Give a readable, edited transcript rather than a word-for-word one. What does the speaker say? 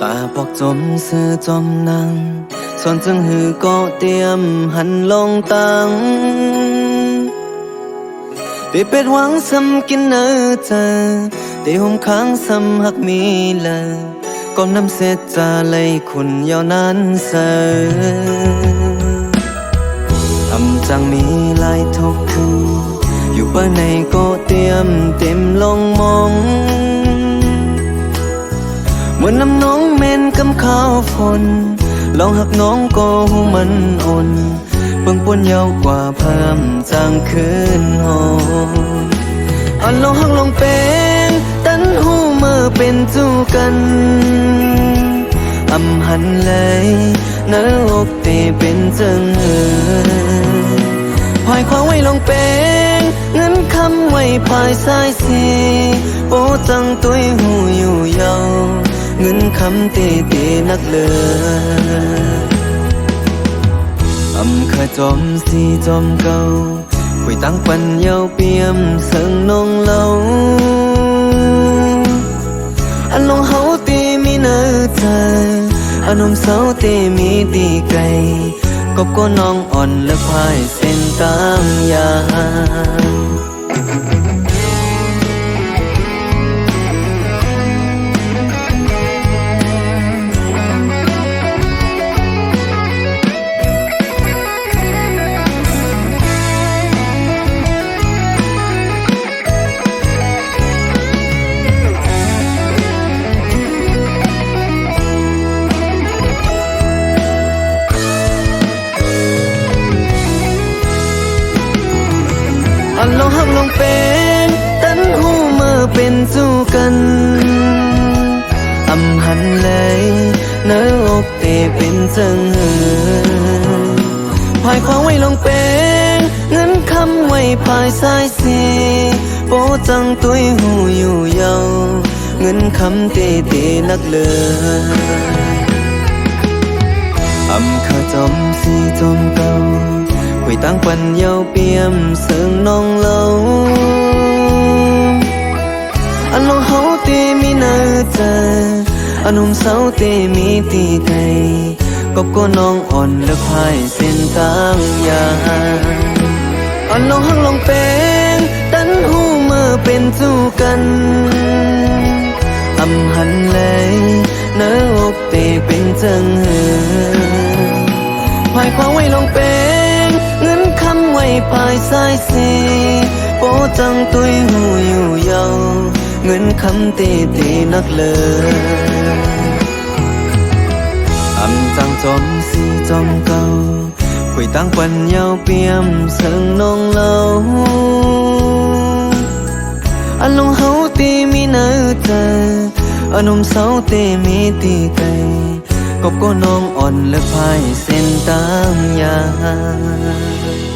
ตาปอกจมซื้อจอมนางส่วนจึงหือก็เตรียมหันลงตังตีเป็ดหวังซ้ำกินเนื้อเจอตีห่มค้างซ้ำหักมีเลยก้มน้ำเสร็จจะเลยคุณยาวนานเสอทำจังมีลายทบคืนอยู่เป้าในก็เตรียมเต็มลงมองเหมือนน้ำน้องเมนกำข้าวฝนลองหักน้องก็หูมันอ่อนเบิ่งปวนยาวกว่าเพิ่มจางคืนหออันลองหักลองเป็นตันหูเมื่อเป็นจูกันอำหันเลยเนื้ออกตีเป็นจังพายความไว้ลองเป็นเงินคำไว้ภายสายสีโปจังตัวหูอยู่ยาวเงินคำตีตีนักเลยอำเคยจอมสีจอมเก่าคุยตั้งปันเยาเปียมเสิงนองเล่าอันลงเฮาตีมีเนื้อใจอันนมเสาตีมีตีไก่ก็น้องอ่อนและพายเส้นตามยางอันลองหักลองเป็นตันหูเมื่อเป็นสู้กันอำหันเลยเนื้ออกเตเป็นจังพายความไว้ลองเป็นเงินคำไว้ภายสายสีโปจังตัวหูอยู่ยาวเงินคำเตนักเลยอำข้าจอมสีจอมเก่าคุยตั้งปันเยาเปียมเสิงน้องเล่าอันลองเฮาตีมีเนื้อใจอันนุ่มเสาตีมีตีไก่ก็น้องอ่อนและพายเส้นตามยางอันลองหักลองเป็นตันหูเมื่อเป็นจูกันอำหันเลยเนื้ออกเตเป็นจังพายความไว้ลองเป็นเงินคำไว้ภายสายสีโปจังตัวหูอยู่ยาวเงินคำตีนักเลยอำจังจอมสีจอมเก่าคุยตั้งปันยาวเปียมเสิงน้องเล่าอันลงเฮาตีมีเนื้อใจอันนมเสาตีมีตีไก่ก็น้องอ่อนและพายเส้นตามยาง